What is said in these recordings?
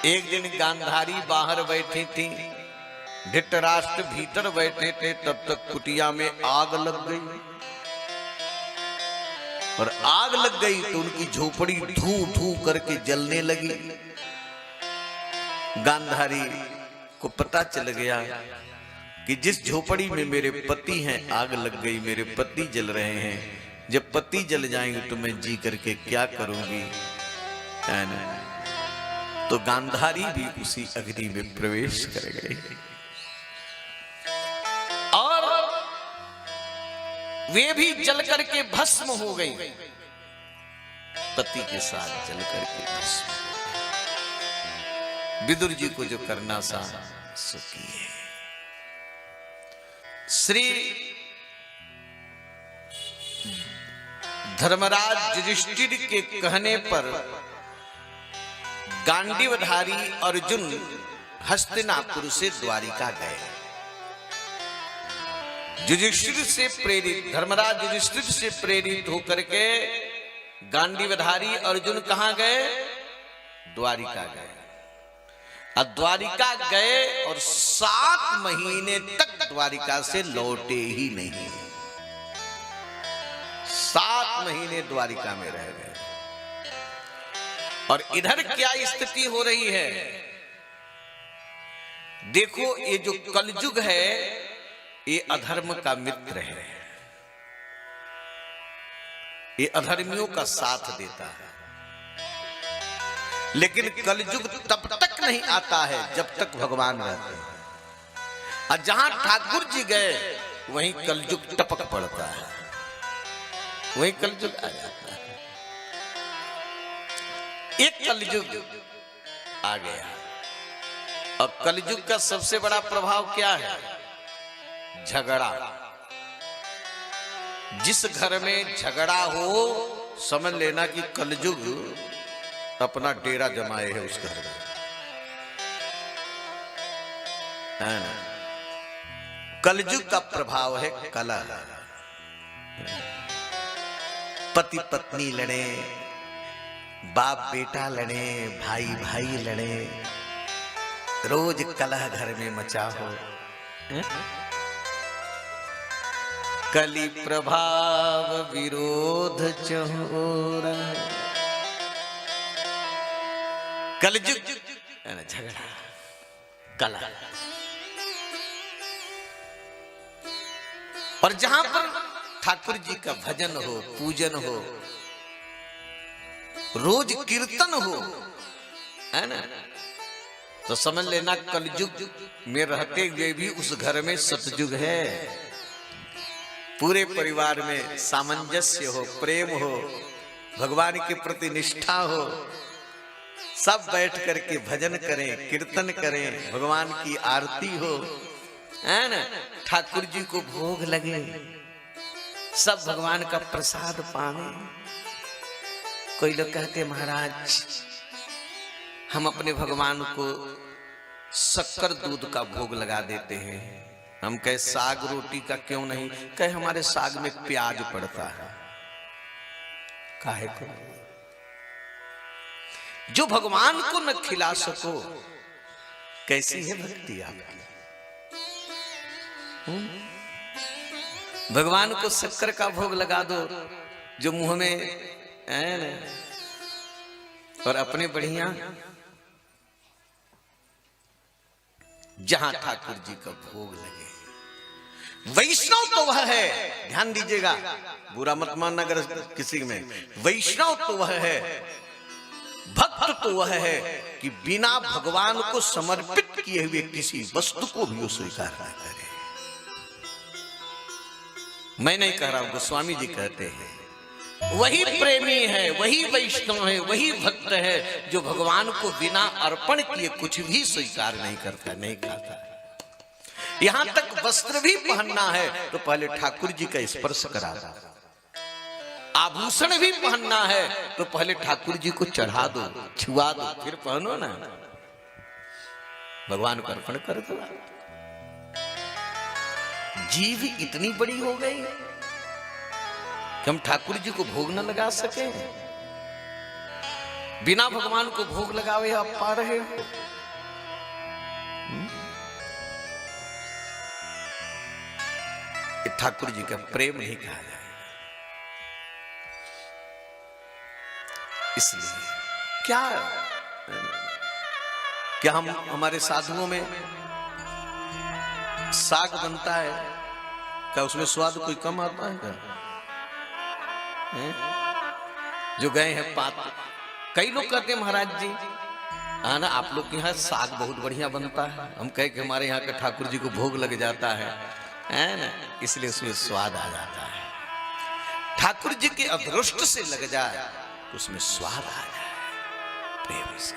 एक दिन गांधारी बाहर बैठी थी, धृतराष्ट्र भीतर बैठे थे, तब तक कुटिया में आग लग गई। और आग लग गई तो उनकी झोपड़ी धू धू करके जलने लगी। गांधारी को पता चल गया कि जिस झोपड़ी में मेरे पति हैं आग लग गई, मेरे पति जल रहे हैं। जब पति जल जाएंगे तो मैं जी करके क्या करूंगी, है ना? तो गांधारी भी उसी अग्नि में प्रवेश कर गई और वे भी जल करके भस्म हो गई। पति के साथ जल करके भस्म। विदुर जी को जो करना था सो किए। श्री धर्मराज युधिष्ठिर के कहने पर गांडीवधारी अर्जुन हस्तिनापुर से द्वारिका गए। युधिष्ठिर से प्रेरित, धर्मराज युधिष्ठिर से प्रेरित होकर के गांडीवधारी अर्जुन कहां गए? द्वारिका गए। और द्वारिका गए और 7 महीने तक द्वारिका से लौटे ही नहीं। 7 महीने द्वारिका में रह गए। और इधर क्या स्थिति हो रही है देखो, ये जो कलयुग है ये अधर्म का मित्र है, ये अधर्मियों का साथ देता है। लेकिन कलयुग तब तक नहीं आता है जब तक भगवान रहते हैं। और जहां ठाकुर जी गए वहीं कलयुग टपक पड़ता है, वहीं कलयुग आ जाता है। एक कलयुग आ गया। अब कलयुग का सबसे बड़ा प्रभाव क्या है? झगड़ा। जिस घर में झगड़ा हो समझ लेना कि कलयुग अपना डेरा जमाए है उस घर में, है ना? कलयुग का प्रभाव है कलह। पति पत्नी लड़े, बाप बेटा लड़े, भाई भाई लड़े, रोज कलह घर में मचा हो। कली प्रभाव विरोध चहोरा। कलयुग झगड़ा कलह। और जहां पर ठाकुर जी का भजन हो, पूजन हो, रोज कीर्तन हो, है ना, तो समझ लेना कलयुग में रहते हुए भी उस घर में सतयुग है। पूरे परिवार में सामंजस्य हो, प्रेम हो, भगवान के प्रति निष्ठा हो, सब बैठ करके भजन करें, कीर्तन करें, भगवान की आरती हो, है ना, ठाकुर जी को भोग लगे, सब भगवान का प्रसाद पावे। कोई लोग कहते महाराज हम अपने भगवान को शक्कर दूध का भोग लगा देते हैं। हम कहे साग रोटी का क्यों नहीं? कहे हमारे साग में प्याज पड़ता है। काहे को? जो भगवान को न खिला सको, कैसी है भक्ति आपकी? भगवान को शक्कर का भोग लगा दो जो मुंह में है ना, और अपने बढ़िया जहां ठाकुर जी का भोग लगे। वैष्णव तो वह है, ध्यान दीजिएगा, बुरा मत मानना अगर किसी में। वैष्णव तो वह है, भक्त तो वह है कि बिना भगवान को समर्पित किए हुए किसी वस्तु को भी वो स्वीकार न करे। मैं नहीं कह रहा हूं, गोस्वामी जी कहते हैं वही प्रेमी है, वही वैष्णव है, वही भक्त है जो भगवान को बिना अर्पण किए कुछ भी स्वीकार नहीं करता, नहीं खाता। यहां तक वस्त्र भी पहनना है तो पहले ठाकुर जी का स्पर्श करा दो, आभूषण भी पहनना है तो पहले ठाकुर जी को चढ़ा दो, छुआ दो, फिर पहनो ना, भगवान को अर्पण कर दो। जीव इतनी बड़ी हो गई कि हम ठाकुर जी को भोग न लगा सके। बिना भगवान को भोग लगावे आप पा रहे हो? ये ठाकुर जी का प्रेम नहीं कहा जाए। इसलिए क्या हम हमारे साधुओं में साग बनता है, क्या उसमें स्वाद कोई कम आता है क्या? जो गए हैं पात, कई लोग कहते हैं महाराज जी हाँ ना, आप लोग के यहाँ साग बहुत बढ़िया बनता है। हम कहे कि हमारे यहाँ का ठाकुर जी को भोग लग जाता है ना, इसलिए उसमें स्वाद आ जाता है। ठाकुर जी के अदृष्ट से लग जाए तो उसमें स्वाद आ जाए प्रेम से।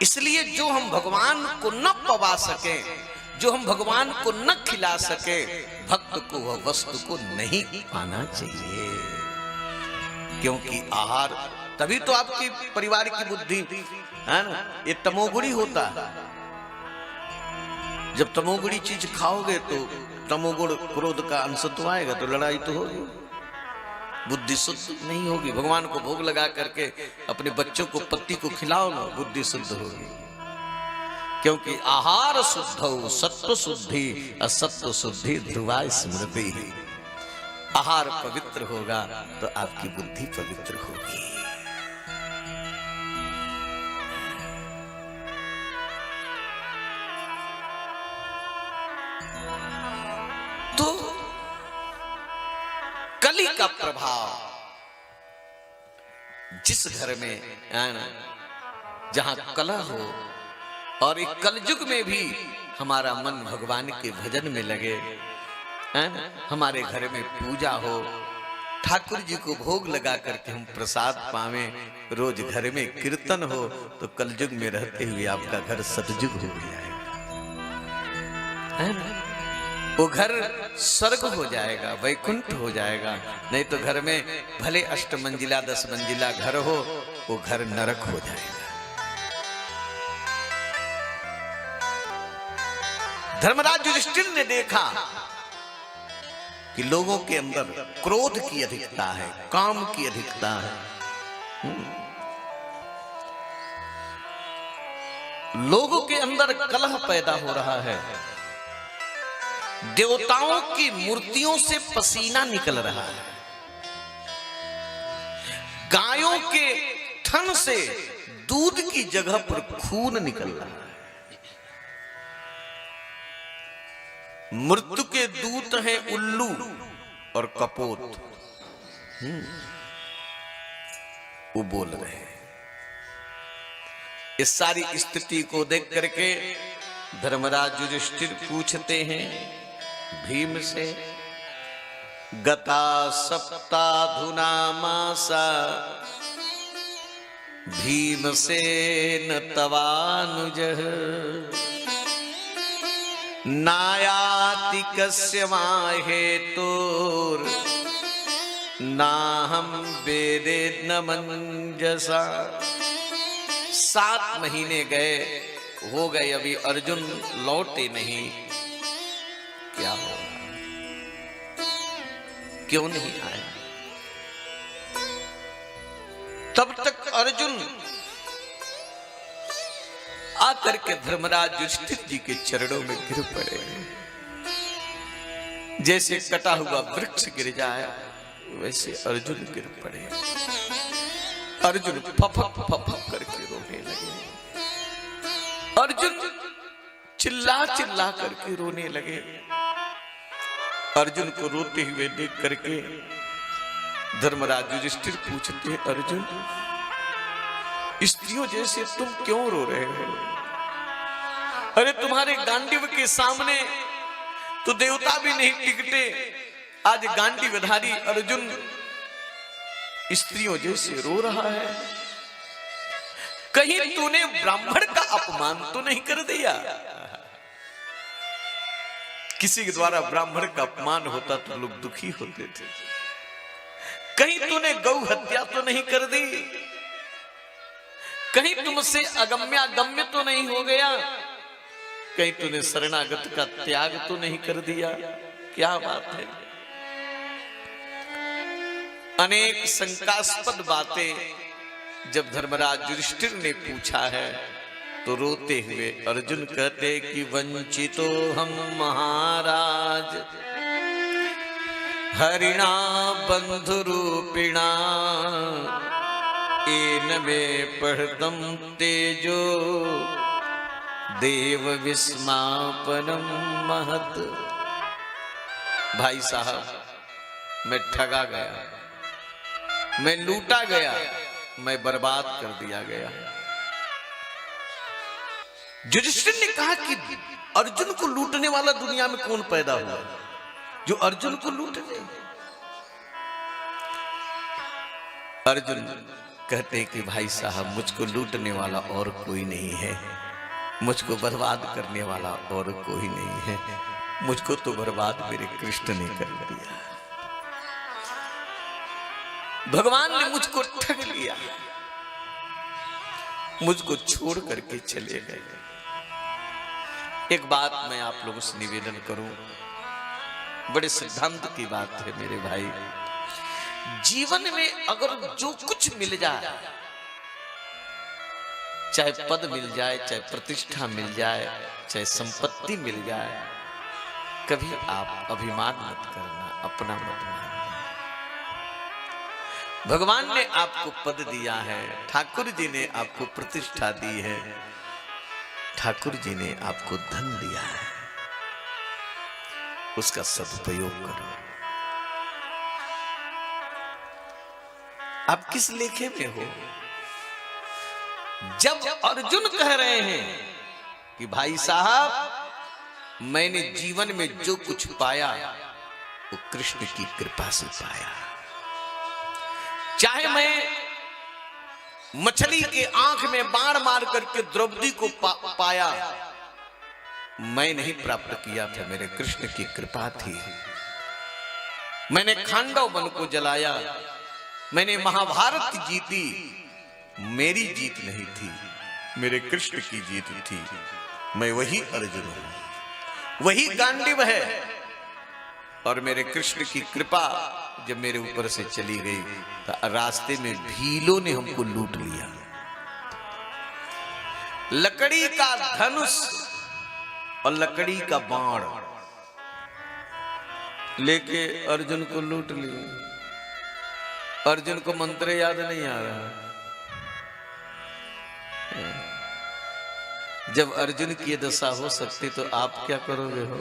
इसलिए जो हम भगवान को न पवा सके, जो हम भगवान को न खिला सके, भक्त को वह वस्तु को नहीं पाना चाहिए। क्योंकि आहार, तभी तो आपकी परिवार की बुद्धि है ना, ये तमोगुणी होता है। जब तमोगुणी चीज खाओगे तो तमोगुण क्रोध का अंश तो आएगा, तो लड़ाई तो होगी, बुद्धि शुद्ध नहीं होगी। भगवान को भोग लगा करके अपने बच्चों को पत्ती को खिलाओ ना, बुद्धि शुद्ध होगी। क्योंकि आहार शुद्ध सत्व शुद्धि, असत्व शुद्धि ध्रुवा स्मृति। आहार पवित्र होगा तो आपकी बुद्धि पवित्र होगी। तो कली का प्रभाव जिस घर में जहां कला हो, और एक कलयुग में भी हमारा मन भगवान के भजन में लगे, हमारे घर में पूजा हो, ठाकुर जी को भोग लगा करके हम प्रसाद पावे, रोज घर में कीर्तन हो, तो कलयुग में रहते हुए आपका घर सतयुग हो जाएगा, है ना? वो घर स्वर्ग हो जाएगा, वैकुंठ हो जाएगा। नहीं तो घर में भले 8 मंजिला 10 मंजिला घर हो, वो घर नरक हो जाएगा। धर्मराज युधिष्ठिर ने देखा कि लोगों के अंदर क्रोध की अधिकता है, काम की अधिकता है। लोगों के अंदर कलह पैदा हो रहा है, देवताओं की मूर्तियों से पसीना निकल रहा है, गायों के थन से दूध की जगह पर खून निकल रहा है। मृत्यु के दूत हैं उल्लू और कपोत, वो बोल रहे हैं। इस सारी स्थिति को देख करके धर्मराज युधिष्ठिर पूछते हैं भीम से, गता सप्ताधुना मासा भीमसेन तवानुजः नायाति कस्य माहेतुर् नाहं वेदेन मंजसा। 7 महीने गए, हो गए, अभी अर्जुन लौटे नहीं। क्या हो, क्यों नहीं आए? तब तक अर्जुन आकर के धर्मराज युधिष्ठिर जी के चरणों में गिर पड़े। जैसे कटा हुआ वृक्ष गिर जाए वैसे अर्जुन गिर पड़े। अर्जुन फफक फफक करके रोने लगे। अर्जुन चिल्ला चिल्ला करके रोने लगे। अर्जुन को रोते हुए देख करके धर्मराज युधिष्ठिर पूछते, अर्जुन स्त्रियों जैसे तुम क्यों रो रहे हो? अरे तुम्हारे गांडीव के सामने तो देवता भी नहीं टिकते, आज गांडीवधारी अर्जुन स्त्रियों जैसे रो रहा है। कहीं तूने ब्राह्मण का अपमान तो नहीं कर दिया? किसी के द्वारा ब्राह्मण का अपमान होता तो लोग दुखी होते थे। कहीं तूने गौ हत्या तो नहीं कर दी? कहीं तुमसे अगम्यागम्य तो नहीं हो गया? कहीं तूने शरणागत का त्याग तो नहीं कर दिया? क्या बात है? अनेक शंकास्पद बातें जब धर्मराज युधिष्ठिर ने पूछा है तो रोते हुए अर्जुन कहते कि वंचितो हम महाराज हरिणा बंधु रूपिणा एन में पढ़तम तेजो देव विस्मापनम महत। भाई साहब मैं ठगा गया, मैं लूटा गया, मैं बर्बाद कर दिया गया। युधिष्ठिर ने कहा कि अर्जुन को लूटने वाला दुनिया में कौन पैदा हुआ जो अर्जुन को लूट ले। अर्जुन कहते कि भाई साहब मुझको लूटने वाला और कोई नहीं है, मुझको बर्बाद करने वाला और कोई नहीं है, मुझको तो बर्बाद मेरे कृष्ण ने कर दिया। भगवान ने मुझको ठग लिया, मुझको छोड़ करके चले गए। एक बात मैं आप लोगों से निवेदन करूं, बड़े सिद्धांत की बात है मेरे भाई। जीवन में अगर जो कुछ मिल जाए, चाहे पद मिल जाए, चाहे प्रतिष्ठा मिल जाए, चाहे संपत्ति मिल जाए, कभी आप अभिमान मत करना, अपना मत मानना। भगवान ने आपको पद दिया है, ठाकुर जी ने आपको प्रतिष्ठा दी है, ठाकुर जी ने आपको धन दिया है, उसका सदुपयोग करो। आप किस लेखे में हो? जब अर्जुन कह रहे हैं कि भाई साहब मैंने जीवन में जो कुछ पाया वो कृष्ण की कृपा से पाया। चाहे मैं मछली के आंख में बाण मार करके द्रौपदी को पाया, मैं नहीं प्राप्त किया था, मेरे कृष्ण की कृपा थी। मैंने खांडव वन को जलाया, मैंने महाभारत जीती, मेरी जीत नहीं थी, मेरे कृष्ण की जीत थी। मैं वही अर्जुन हूं, वही गांडीव है, और मेरे कृष्ण की कृपा जब मेरे ऊपर से चली गई तो रास्ते में भीलों ने हमको लूट लिया। लकड़ी का धनुष और लकड़ी का बाण लेके अर्जुन को लूट लिया। अर्जुन को मंत्र याद नहीं आ रहा। जब अर्जुन की ये दशा हो सकती तो आप क्या करोगे हो?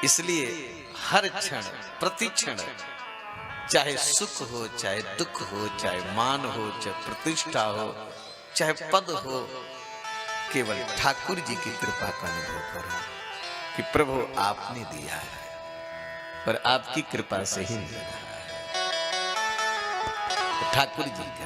इसलिए हर क्षण प्रति क्षण, चाहे सुख हो, चाहे दुख हो, चाहे मान हो, चाहे प्रतिष्ठा हो, चाहे पद हो, केवल ठाकुर जी की कृपा का अनुभव करो कि प्रभु आपने दिया है और आपकी कृपा से ही मिला है। ठाकुर जी का